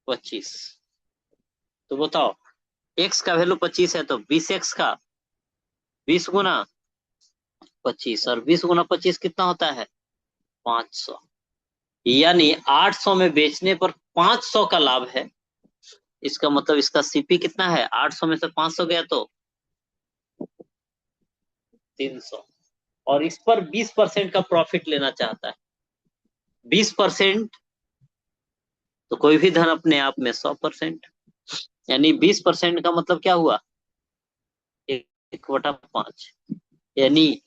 25। तो बताओ, x का वैल्यू 25 है तो 20x का 20 गुना 25, और 20 गुना 25 कितना होता है? 500। यानी 800 में बेचने पर 500 का लाभ है। इसका मतलब इसका सीपी कितना है? 800 में से 500 गया तो 300। और इस पर 20% का प्रॉफिट लेना चाहता है। 20% तो कोई भी धन अपने आप में 100%, यानी 20% का मतलब क्या हुआ? 1/5। यानी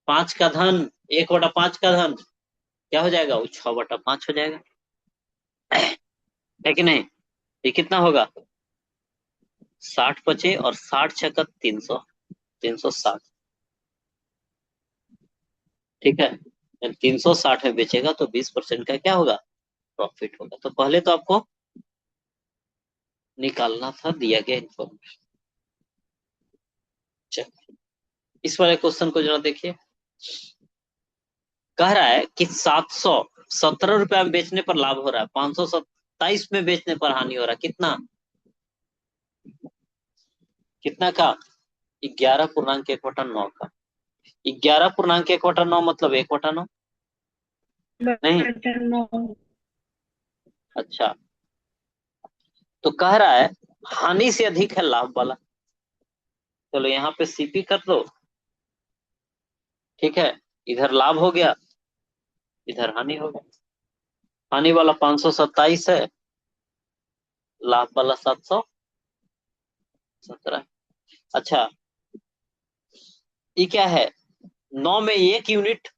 5 का धन, 1/5 का धन क्या हो जाएगा? वो 6/5 हो जाएगा, है कि नहीं? ये कितना होगा? 60 बचे और 60 छक्का 300, 360। ठीक है, 360 में बेचेगा तो 20% का क्या होगा? प्रॉफिट होगा। तो पहले तो आपको निकालना था दिया गया इन्फॉर्मेशन। चलिए, इस वाले क्वेश्चन को जरा देखिए। कह रहा है कि 717 रुपया में बेचने पर लाभ हो रहा है, 527 में बेचने पर हानि हो रहा है। कितना? कितना का? 11.1/9 का। 11.1/9 मतलब 1/9? नहीं, बटन 9। अच्छा, तो कह रहा है हानि से अधिक है लाभ वाला। चलो यहाँ पे सीपी कर दो, ठीक है, इधर लाभ हो गया, इधर हानि हो गया। हानि वाला 527 है, लाभ वाला 717। अच्छा, ये क्या है? 9 में 1 यूनिट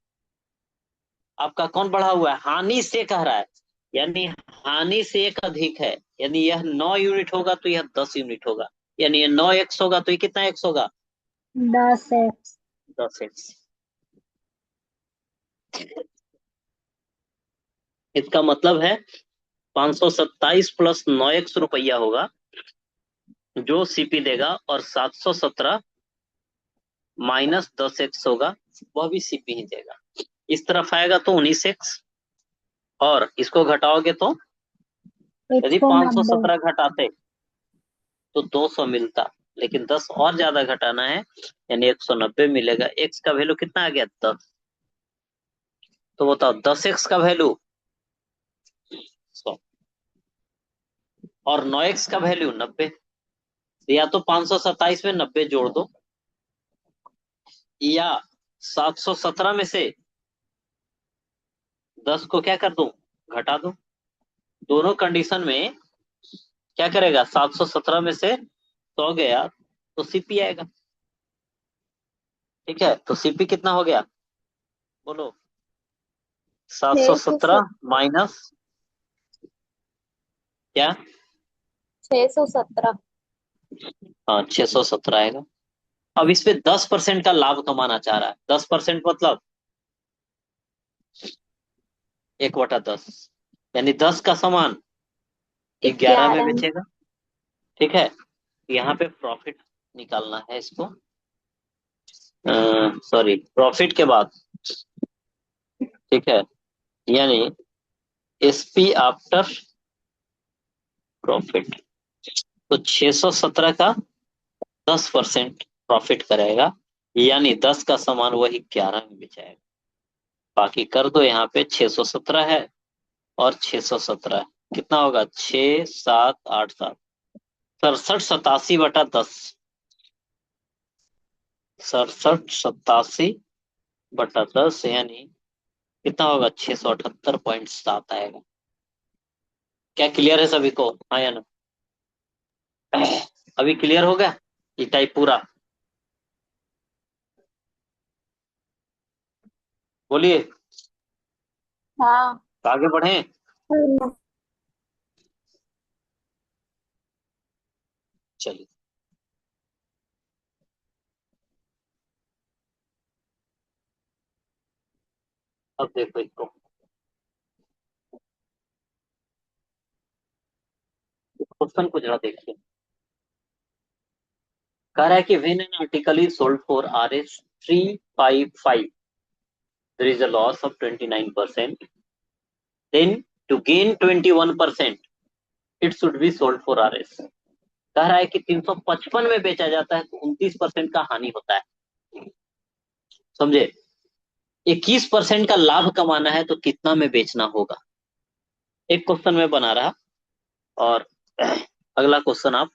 आपका कौन बढ़ा हुआ है? हानि से कह रहा है, यानी हानि से 1 अधिक है। यानी यह 9 यूनिट होगा तो यह 10 यूनिट होगा। यानी ये 9x होगा तो ये कितना x होगा? 10x। 10x। इसका मतलब है 527 प्लस 9x रुपया होगा जो सीपी देगा, और 717 माइनस 10x होगा, वह भी सीपी ही देगा। इस तरफ आएगा तो 19x, और इसको घटाओगे तो, यदि 190। 517 घटाते तो 200 मिलता, लेकिन 10 और ज्यादा घटाना है, यानी 190 मिलेगा। x का वैल्यू कितना आ गया? 10। तो बताओ 10x का वैल्यू 100 और 9x का वैल्यू 90। या तो 527 में 90 जोड़ दो, या 717 में से 10 को क्या कर दो, घटा दो। दोनों कंडीशन में क्या करेगा, 717 में से 100 गया तो सीपी आएगा। ठीक है, तो सीपी कितना हो गया, बोलो। 717 माइनस क्या, 617। हाँ 617 आएगा। अब इस पे 10% का लाभ कमाना चाह रहा है। 10% मतलब 1/10, यानी 10 का सामान 11 में 11 में। बेचेगा। ठीक है, यहाँ पे प्रॉफिट निकालना है इसको, सॉरी प्रॉफिट के बाद। ठीक है, यानी एसपी आफ्टर प्रॉफिट। तो 617 का 10% प्रॉफिट करेगा, यानी 10 का सामान वही 11 में बेचाएगा। बाकी कर दो, यहाँ पे 617 है और 617 कितना होगा, 6 7 8 7, 67 87/10। 67 87/10 यानी कितना होगा, 678.7 आएगा। क्या क्लियर है सभी को, हाँ या ना? अभी क्लियर हो गया ये टाइप पूरा, बोलिए। हाँ। तो आगे बढ़े, चलिए। अब देखो इसको, क्वेश्चन को जरा देखिए। कह रहा है कि when an article is sold for RS 355, there is a loss of 29%, then to gain 21% it should be sold for RS। कह रहा है कि 355 में बेचा जाता है तो 29% का हानि होता है, समझे। 21% का लाभ कमाना है तो कितना में बेचना होगा। एक क्वेश्चन में बना रहा, और अगला क्वेश्चन आप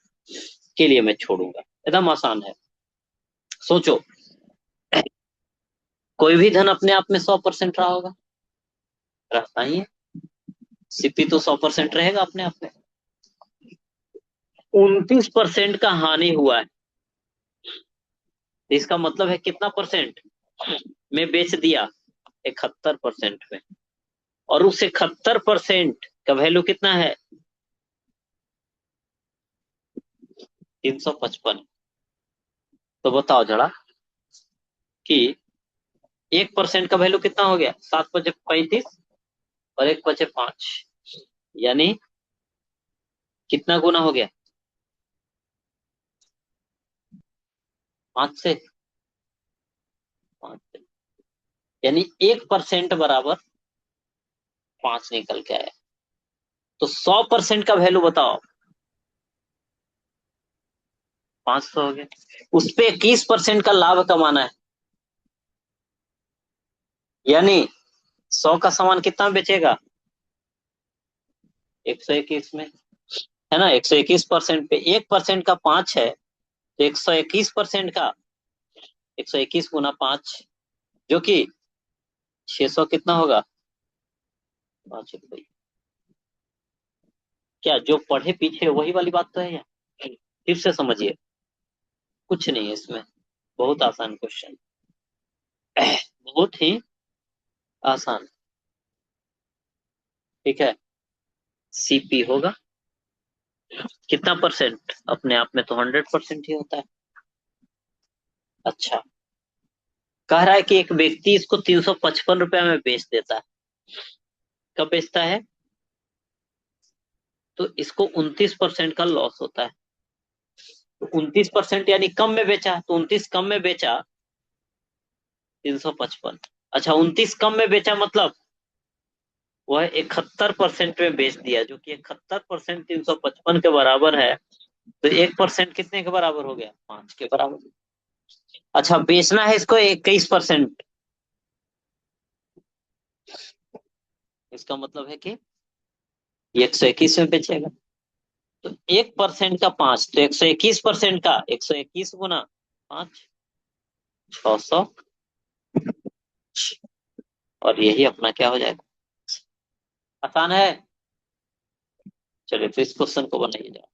के लिए मैं छोड़ूंगा, एकदम आसान है। सोचो, कोई भी धन अपने आप में 100% रहा होगा, रहता ही है। सीपी तो 100% रहेगा अपने आप में। 29% का हानि हुआ है, इसका मतलब है कितना परसेंट में बेच दिया, 71% में। और उस 71% का वैल्यू कितना है, 355। तो बताओ जरा कि 1% का वैल्यू कितना हो गया, 7×5 = 35 और 1×5, यानी कितना गुना हो गया, 5 से 5, यानी 1% बराबर 5 निकल के आया। तो 100% का वैल्यू बताओ, 500 हो गया। उस पे 21% का लाभ कमाना है, यानी 100 का सामान कितना में बेचेगा, 121 में, है ना। 121% पे 1% का 5 है, तो 121% का 121 × 5, जो कि 600 कितना होगा, 5 रुपये। क्या जो पढ़े पीछे वही वाली बात तो है या फिर से समझिए, कुछ नहीं है इसमें, बहुत आसान क्वेश्चन, बहुत ही आसान। ठीक है, सीपी होगा कितना परसेंट, अपने आप में तो 100% ही होता है। अच्छा, कह रहा है कि एक व्यक्ति इसको 355 रुपया में बेच देता है। कब बेचता है, तो इसको 29% का लॉस होता है। तो 29% यानी कम में बेचा, तो 29 कम में बेचा 355। अच्छा, 29 कम में बेचा मतलब वह 71% में बेच दिया, जो कि 71% 355 के बराबर है। तो 1% कितने के बराबर हो गया, 5 के बराबर। अच्छा, बेचना है इसको 21%, इसका मतलब है कि ये 121 में बेचेगा। तो 1% का 5, तो 121% का 121 गुना 5, 600। और यही अपना क्या हो जाएगा? आसान है। चलिए तो इस क्वेश्चन को बनाइए जाओ।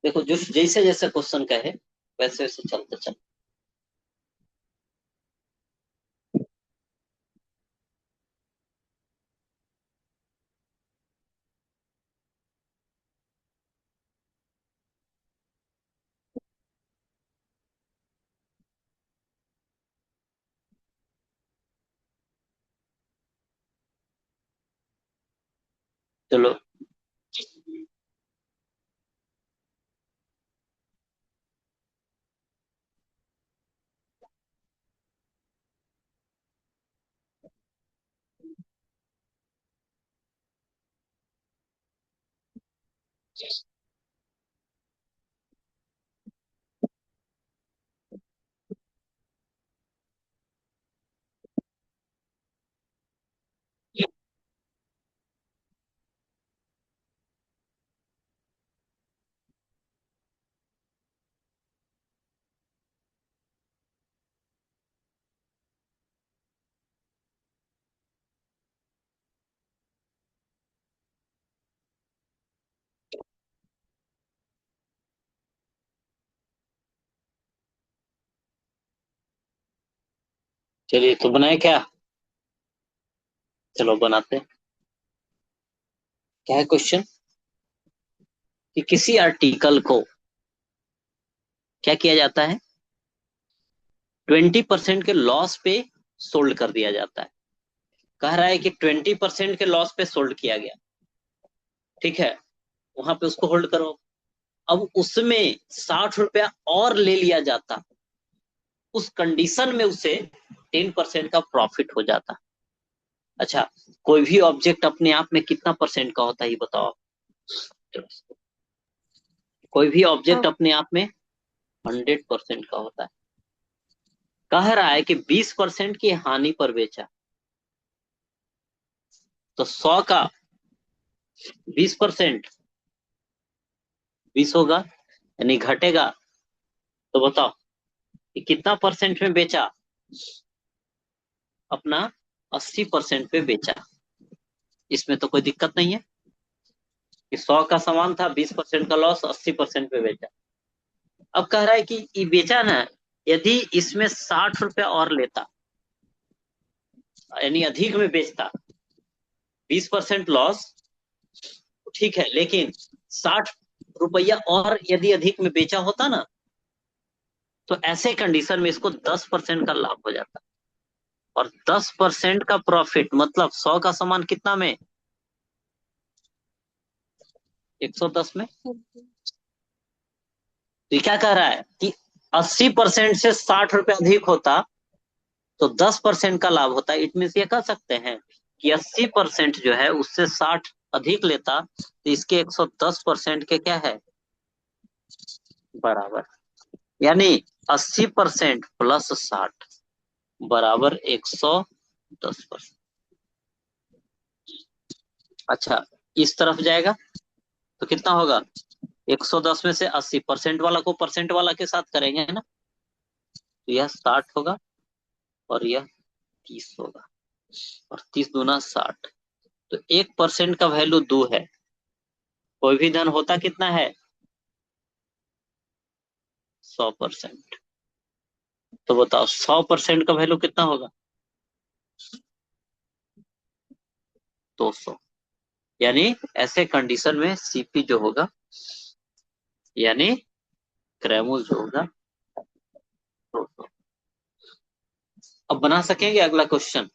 देखो जो जैसे जैसे क्वेश्चन कहे वैसे वैसे चलते चल। चलो चलिए तो बनाए क्या? चलो बनाते हैं। क्या है क्वेश्चन? कि किसी आर्टिकल को क्या किया जाता है? 20% के लॉस पे सोल्ड कर दिया जाता है। कह रहा है कि 20% के लॉस पे सोल्ड किया गया, ठीक है, वहां पे उसको होल्ड करो। अब उसमें 60 रुपया और ले लिया जाता, उस कंडीशन में उसे 10% का प्रॉफिट हो जाता। अच्छा, कोई भी ऑब्जेक्ट अपने आप में कितना परसेंट का होता है ये बताओ। कोई भी ऑब्जेक्ट अपने आप में 100% का होता है। कह रहा है कि 20% की हानि पर बेचा, तो 100 का 20% 20 होगा, यानी घटेगा। तो बताओ कि कितना परसेंट में बेचा? अपना 80% पे बेचा। इसमें तो कोई दिक्कत नहीं है कि 100 का सामान था, 20% का लॉस, 80% पे बेचा। अब कह रहा है कि ये बेचा ना, यदि इसमें 60 रुपया और लेता, यानी अधिक में बेचता, 20% लॉस ठीक है, लेकिन 60 रुपया और यदि अधिक में बेचा होता ना, तो ऐसे कंडीशन में इसको 10% का लाभ हो जाता। और 10% का प्रॉफिट मतलब 100 का सामान कितना में? 110 में। तो ये क्या कह रहा है कि 80% से 60 रुपया अधिक होता तो 10% का लाभ होता है। इट मीन ये कह सकते हैं कि 80% जो है उससे 60 अधिक लेता, तो इसके 110% के क्या है? बराबर। यानी 80% प्लस 60 बराबर 110%। अच्छा, इस तरफ जाएगा तो कितना होगा? 110 में से 80% वाला को परसेंट वाला के साथ करेंगे, है ना? तो यह 60 होगा और यह 30 होगा, और 30 दूना 60। तो 1% का वैल्यू 2 है। कोई भी धन होता कितना है? 100%। तो बताओ 100% का वैल्यू कितना होगा? 200। यानी ऐसे कंडीशन में सीपी जो होगा, यानी क्रैमूल जो होगा 200। अब बना सकेंगे अगला क्वेश्चन?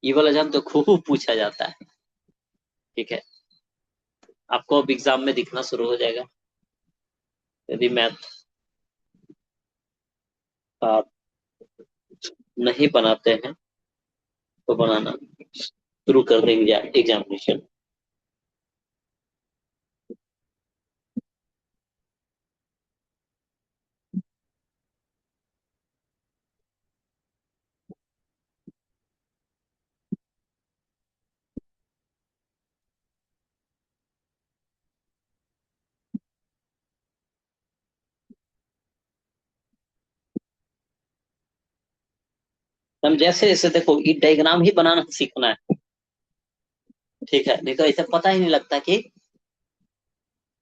ये वाला जान तो खूब पूछा जाता है। ठीक है, आपको अब एग्जाम में दिखना शुरू हो जाएगा। यदि मैथ आप नहीं बनाते हैं तो बनाना शुरू कर देंगे एग्जामिनेशन। हम जैसे जैसे देखो ये डायग्राम ही बनाना सीखना है। ठीक है, नहीं तो ऐसे पता ही नहीं लगता कि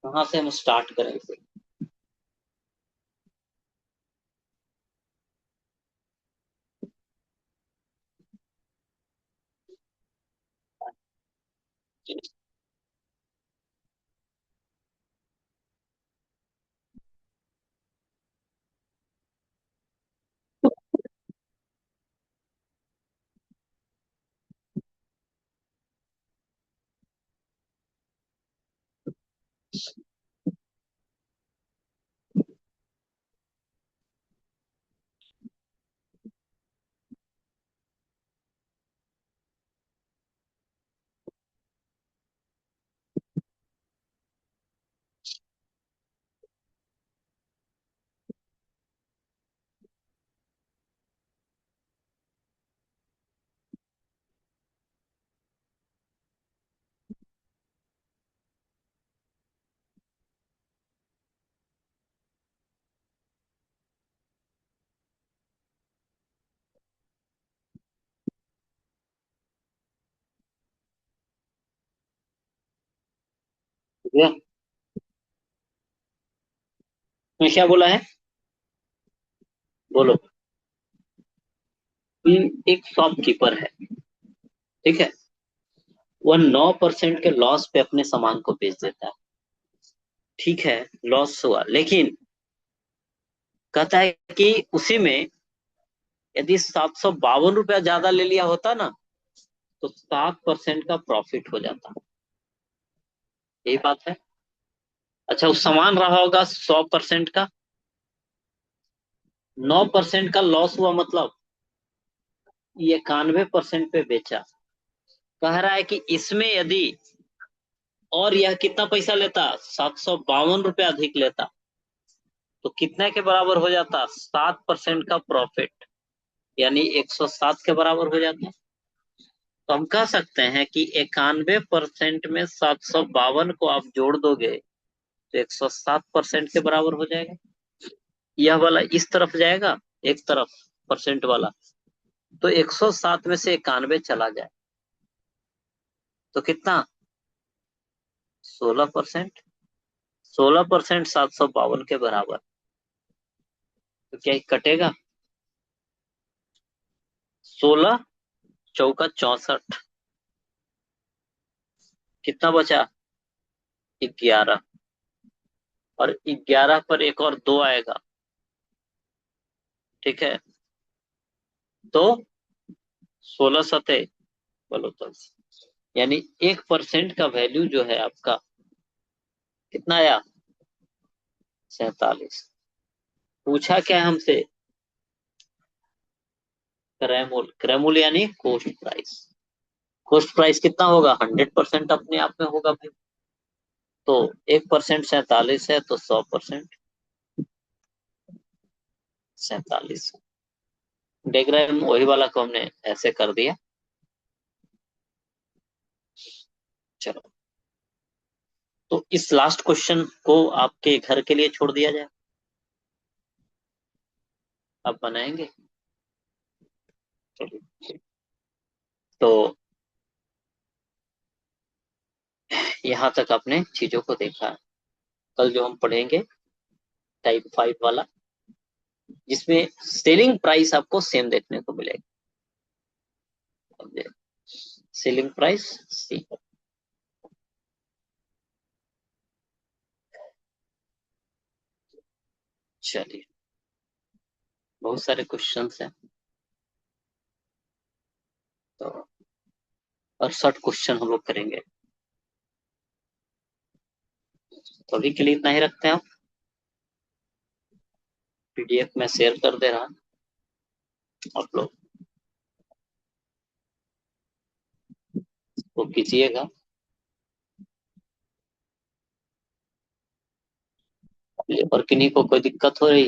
कहाँ से हम स्टार्ट करें इसे। ठीक है, मैं क्या बोला है बोलो। एक शॉपकीपर है, ठीक है, वह 9% के लॉस पे अपने सामान को बेच देता है। ठीक है, लॉस हुआ, लेकिन कहता है कि उसी में यदि 752 रुपया ज्यादा ले लिया होता ना तो 7% का प्रॉफिट हो जाता। यही बात है। अच्छा, उस सामान रहा होगा 100% का, 9% का लॉस हुआ, मतलब ये 91% पे बेचा। कह रहा है कि इसमें यदि और यह कितना पैसा लेता, 752 रुपया अधिक लेता तो कितने के बराबर हो जाता? 7% का प्रॉफिट, यानी 107 के बराबर हो जाता। तो हम कह सकते हैं कि 91% में 752 को आप जोड़ दोगे तो 107% के बराबर हो जाएगा। यह वाला इस तरफ जाएगा, एक तरफ परसेंट वाला, तो 107 में से 91 चला जाए तो कितना? 16%। 16% 752 के बराबर। तो क्या ये कटेगा? 16 चौका 64, कितना बचा? 11। और 11 पर एक और 2 आएगा, ठीक है, तो 16 सते बोलो तो, यानी 1% का वैल्यू जो है आपका कितना आया? 47। पूछा क्या है हमसे? क्रैमूल। क्रैमूल यानी कोस्ट प्राइस। कोस्ट प्राइस कितना होगा? 100% अपने आप में होगा भाई। तो 1% 47 है तो 100% 47। डायग्राम वही वाला को हमने ऐसे कर दिया। चलो, तो इस लास्ट क्वेश्चन को आपके घर के लिए छोड़ दिया जाए, आप बनाएंगे? चलिए, तो यहाँ तक आपने चीजों को देखा। कल जो हम पढ़ेंगे टाइप 5 वाला, जिसमें सेलिंग प्राइस आपको सेम देखने को मिलेगा। सेलिंग प्राइस सी। चलिए, बहुत सारे क्वेश्चंस हैं, तो 68 क्वेश्चन हम लोग करेंगे। तो अभी के लिए इतना ही रखते हैं। पीडीएफ में शेयर कर दे रहा, आप लोग वो कीजिएगा। और किन्हीं को कोई दिक्कत हो रही